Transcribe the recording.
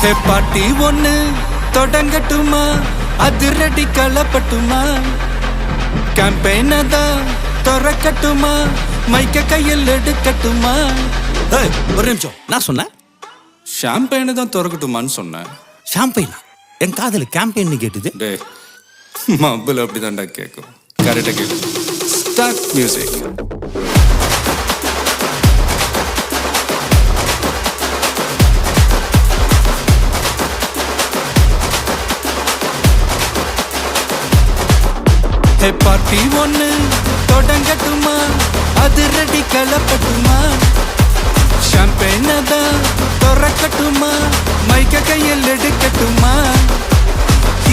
ஹே பாட்டி ஒண்ணு தொடங்கட்டுமா, அதிரடி களப்பட்டுமா, கேம்பெயின தான் திறக்கட்டுமா, மைக்க கையில் எடுக்கட்டுமா. ஒரு நிமிஷம், நான் சொன்னேன் ஷாம்பெயினை தான் திறக்கட்டுமான்னு சொன்னேன். ஷாம்பெயினா? என் காதல கேம்பெயின் கேட்டுது. டே மப்பிள் அப்படிதான்டா கேட்கும். கரெக்டாக கேட்கு. Start music. ஹே பார்ட்டி ஒண்ணு தொடங்கட்டுமா, அதிரடி களப்பட்டுமா, ஷாம்பெயினை தான் திறக்கட்டுமா, மைக்க கையில் எடுக்கட்டுமா.